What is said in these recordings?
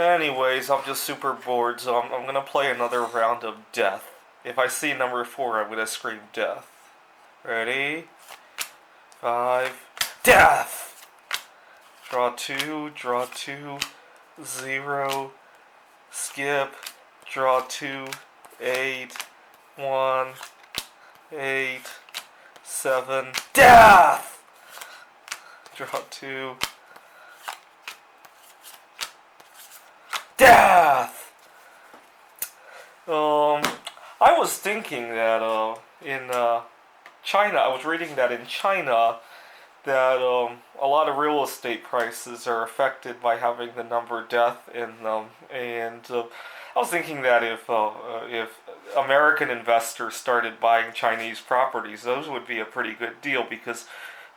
Anyways, I'm just super bored, so I'm gonna play another round of death. If I see number 4, I'm gonna scream death. Ready? 5. Death! Draw 2, 0. Skip. Draw 2, 8. 1, 8. 7. Death! Draw 2. Death! I was thinking that in China, I was reading that in China, that a lot of real estate prices are affected by having the number death in them, and I was thinking that if American investors started buying Chinese properties, those would be a pretty good deal because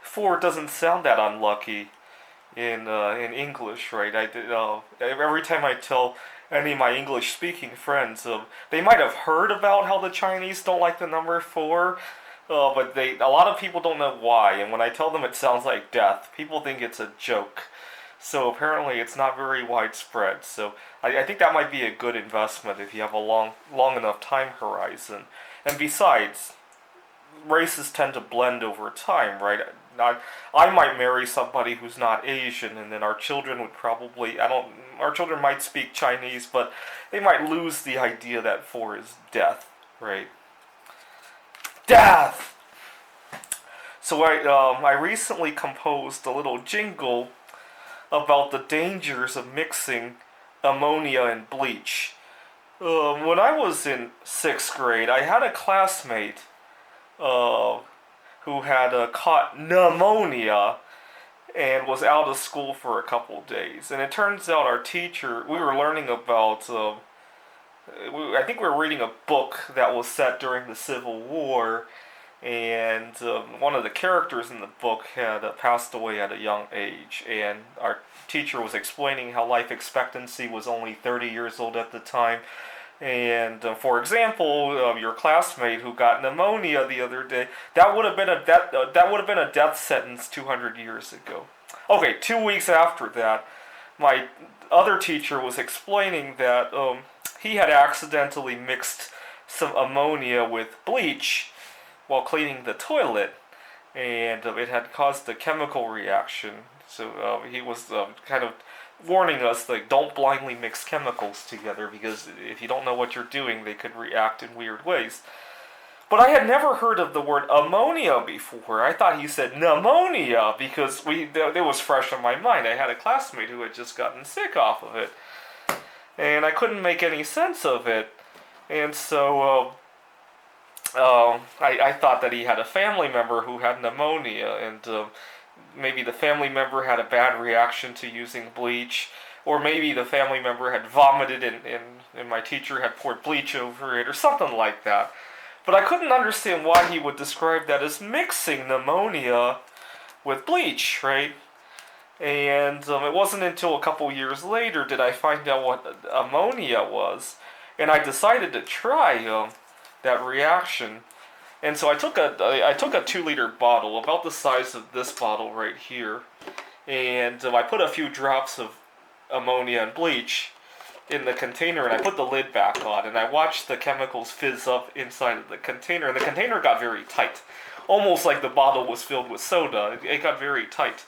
4 doesn't sound that unlucky in English, right? Every time I tell any of my English speaking friends, they might have heard about how the Chinese don't like the number 4, but a lot of people don't know why. And when I tell them it sounds like death, people think it's a joke. So apparently it's not very widespread. So I think that might be a good investment if you have a long enough time horizon. And besides, races tend to blend over time, right? I might marry somebody who's not Asian, and then our children would probably, our children might speak Chinese, but they might lose the idea that 4 is death, right? Death! So I recently composed a little jingle about the dangers of mixing ammonia and bleach. When I was in 6th grade, I had a classmate uh, who had caught pneumonia and was out of school for a couple days. And it turns out our teacher, we were learning about, I think we were reading a book that was set during the Civil War, and one of the characters in the book had passed away at a young age, and our teacher was explaining how life expectancy was only 30 years old at the time. And for example, your classmate who got pneumonia the other day, that would have been a death sentence 200 years ago. Okay, 2 weeks after that, my other teacher was explaining that he had accidentally mixed some ammonia with bleach while cleaning the toilet, and it had caused a chemical reaction. So he was kind of warning us, like, don't blindly mix chemicals together because if you don't know what you're doing, they could react in weird ways. But I had never heard of the word ammonia before. I thought he said pneumonia because it was fresh on my mind. I had a classmate who had just gotten sick off of it, and I couldn't make any sense of it. And so I thought that he had a family member who had pneumonia, and maybe the family member had a bad reaction to using bleach, or maybe the family member had vomited and my teacher had poured bleach over it, or something like that. But I couldn't understand why he would describe that as mixing pneumonia with bleach, right? And it wasn't until a couple years later did I find out what ammonia was, and I decided to try that reaction. And so I took a 2-liter bottle, about the size of this bottle right here, and I put a few drops of ammonia and bleach in the container, and I put the lid back on, and I watched the chemicals fizz up inside of the container, and the container got very tight, almost like the bottle was filled with soda. It got very tight,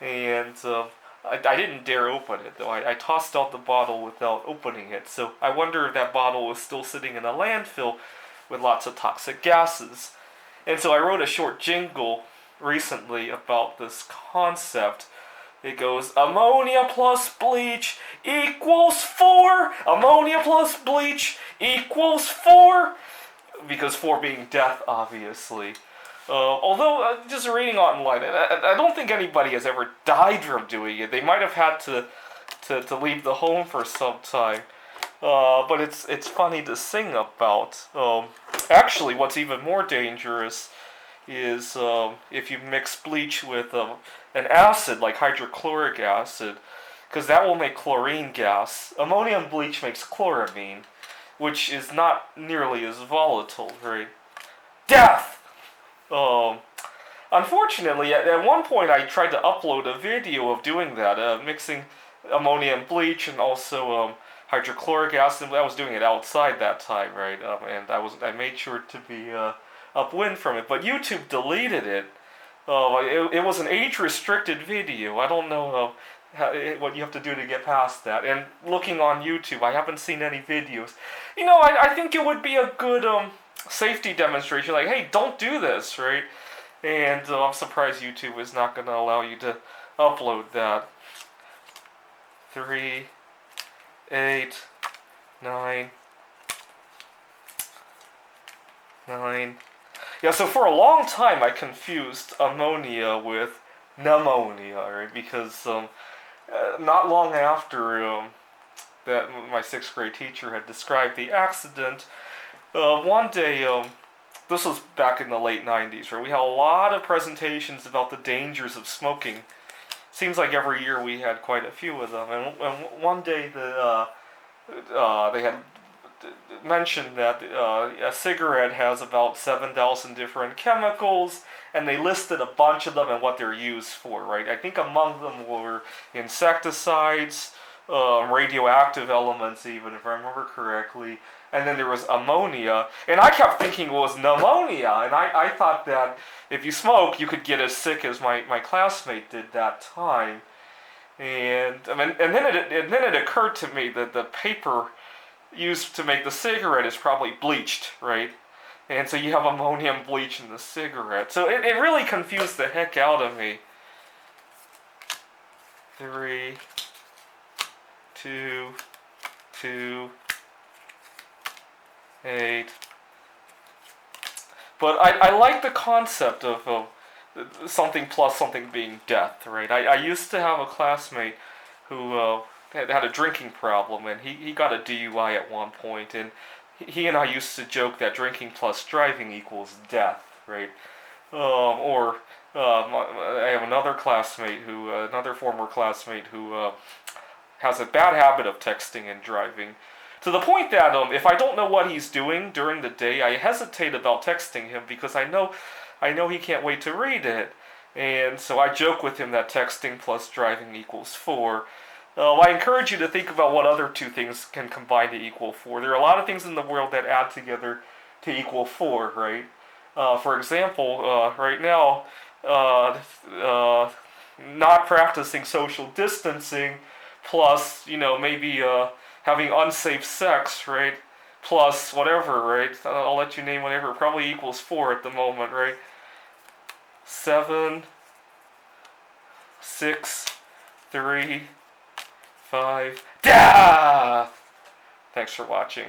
and I didn't dare open it, though. I tossed out the bottle without opening it, so I wonder if that bottle was still sitting in a landfill with lots of toxic gases. And so I wrote a short jingle recently about this concept. It goes, ammonia plus bleach equals 4. Ammonia plus bleach equals 4. Because 4 being death, obviously. Although, just reading online, I don't think anybody has ever died from doing it. They might have had to leave the home for some time. But it's funny to sing about. Actually, what's even more dangerous is if you mix bleach with an acid like hydrochloric acid, because that will make chlorine gas. Ammonium bleach makes chloramine, which is not nearly as volatile, right? Death! Unfortunately, at one point I tried to upload a video of doing that, mixing ammonia and bleach, and also hydrochloric acid. I was doing it outside that time, right? And I made sure to be upwind from it. But YouTube deleted it. It was an age-restricted video. I don't know what you have to do to get past that. And looking on YouTube, I haven't seen any videos. I think it would be a good safety demonstration. Like, hey, don't do this, right? And I'm surprised YouTube is not going to allow you to upload that. 3, 8, 9, 9. Yeah, so for a long time I confused ammonia with pneumonia, right? Because not long after that my 6th grade teacher had described the accident, one day, this was back in the late 90s, right? We had a lot of presentations about the dangers of smoking. Seems like every year we had quite a few of them. And one day they had mentioned that a cigarette has about 7,000 different chemicals, and they listed a bunch of them and what they're used for, right? I think among them were insecticides, radioactive elements even, if I remember correctly, and then there was ammonia, and I kept thinking it was pneumonia, and I thought that if you smoke, you could get as sick as my classmate did that time. And then it occurred to me that the paper used to make the cigarette is probably bleached, right? And so you have ammonium bleach in the cigarette. So it really confused the heck out of me. 3, 2, 2, 8. But I like the concept of something plus something being death, right? I used to have a classmate who had a drinking problem, and he got a DUI at one point, and he and I used to joke that drinking plus driving equals death, right? I have another former classmate who has a bad habit of texting and driving, to the point that if I don't know what he's doing during the day, I hesitate about texting him because I know he can't wait to read it, and so I joke with him that texting plus driving equals 4. I encourage you to think about what other two things can combine to equal 4. There are a lot of things in the world that add together to equal 4, right? For example, right now, not practicing social distancing, plus, maybe having unsafe sex, right? Plus whatever, right? I'll let you name whatever. It probably equals 4 at the moment, right? 7, 6, 3, 5. Thanks for watching.